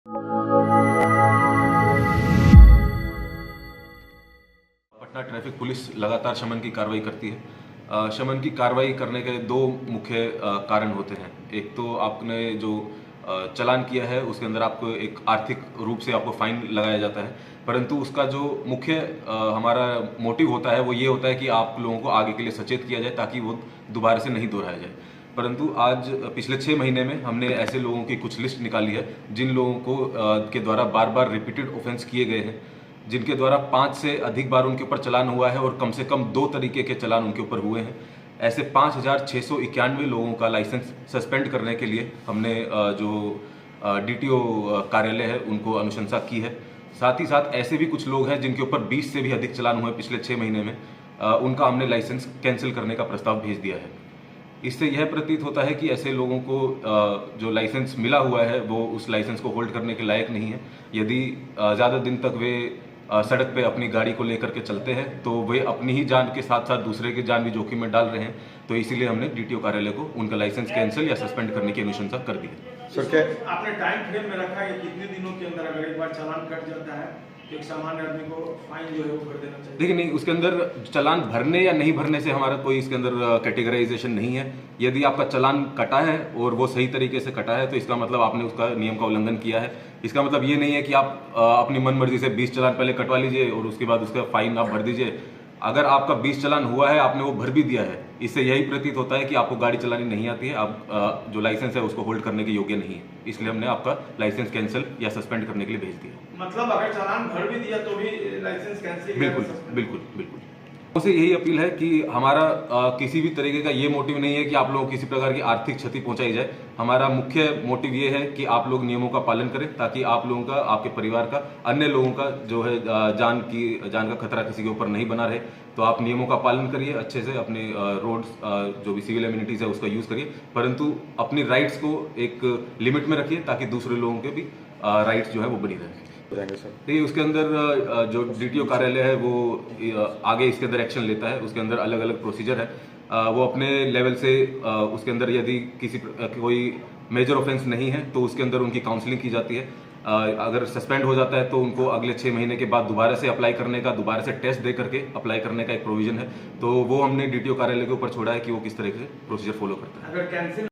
Patna traffic police लगातार शमन की कार्रवाई करती है। शमन की कार्रवाई करने के दो मुख्य कारण होते हैं। एक तो आपने जो चालान किया है उसके अंदर आपको एक आर्थिक रूप से आपको फाइन लगाया जाता है, परंतु उसका जो मुख्य हमारा मोटिव होता है वो ये होता है कि आप लोगों को आगे के लिए सचेत किया जाए ताकि वो दोबारा से नहीं दोहराया जाए। परंतु आज पिछले 6 महीने में हमने ऐसे लोगों की कुछ लिस्ट निकाली है जिन लोगों को के द्वारा बार बार रिपीटेड ऑफेंस किए गए हैं, जिनके द्वारा 5 से अधिक बार उनके ऊपर चालान हुआ है और कम से कम 2 तरीके के चालान उनके ऊपर हुए हैं। ऐसे 5,691 लोगों का लाइसेंस सस्पेंड करने के लिए हमने जो डीटीओ कार्यालय है उनको अनुशंसा की है। साथ ही साथ ऐसे भी कुछ लोग हैं जिनके ऊपर 20 से भी अधिक चालान हुए पिछले 6 महीने में, उनका हमने लाइसेंस कैंसिल करने का प्रस्ताव भेज दिया है। इससे यह प्रतीत होता है कि ऐसे लोगों को जो लाइसेंस मिला हुआ है वो उस लाइसेंस को होल्ड करने के लायक नहीं है। यदि ज़्यादा दिन तक वे सड़क पे अपनी गाड़ी को लेकर के चलते हैं तो वे अपनी ही जान के साथ साथ दूसरे की जान भी जोखिम में डाल रहे हैं। तो इसीलिए हमने डीटीओ कार्यालय को उनका लाइसेंस कैंसिल या सस्पेंड करने की अनुशंसा कर दी है। सर, क्या आपने टाइम फ्रेम में रखा है कितने दिनों के अंदर अगर एक बार चालान कट जाता है तो एक सामान्य आदमी को फाइन जो है वो कर देना चाहिए? देखिए, नहीं, उसके अंदर चालान भरने या नहीं भरने से हमारा कोई इसके अंदर कैटेगराइजेशन नहीं है। यदि आपका चालान कटा है और वो सही तरीके से कटा है तो इसका मतलब आपने उसका नियम का उल्लंघन किया है। इसका मतलब ये नहीं है कि आप अपनी मनमर्जी से 20 चालान पहले कटवा लीजिए और उसके बाद उसका फाइन आप भर दीजिए। अगर आपका 20 चालान हुआ है, आपने वो भर भी दिया है, इससे यही प्रतीत होता है कि आपको गाड़ी चलानी नहीं आती है, आप जो लाइसेंस है उसको होल्ड करने के योग्य नहीं है। इसलिए हमने आपका लाइसेंस कैंसिल या सस्पेंड करने के लिए भेज दिया। मतलब अगर चालान भर भी दिया तो भी लाइसेंस कैंसिल? बिल्कुल बिल्कुल बिल्कुल। उसे यही अपील है कि हमारा किसी भी तरीके का ये मोटिव नहीं है कि आप लोगों को किसी प्रकार की आर्थिक क्षति पहुंचाई जाए। हमारा मुख्य मोटिव ये है कि आप लोग नियमों का पालन करें ताकि आप लोगों का, आपके परिवार का, अन्य लोगों का जो है जान का खतरा किसी के ऊपर नहीं बना रहे। तो आप नियमों का पालन करिए, अच्छे से अपने रोड्स जो भी सिविल एमिनिटीज है उसका यूज करिए, परंतु अपनी राइट्स को एक लिमिट में रखिए ताकि दूसरे लोगों के भी राइट्स जो है वो बनी रहे। देखिए, उसके अंदर जो डीटीओ कार्यालय है वो आगे इसके अंदर एक्शन लेता है। उसके अंदर अलग अलग प्रोसीजर है। वो अपने लेवल से उसके अंदर यदि कोई मेजर ऑफेंस नहीं है तो उसके अंदर उनकी काउंसलिंग की जाती है। अगर सस्पेंड हो जाता है तो उनको अगले 6 महीने के बाद दोबारा से अप्लाई करने का, दोबारा से टेस्ट दे करके अप्लाई करने का एक प्रोविजन है। तो वो हमने डीटीओ कार्यालय के ऊपर छोड़ा है कि वो किस तरह से प्रोसीजर फॉलो करता है। अगर कैंसिल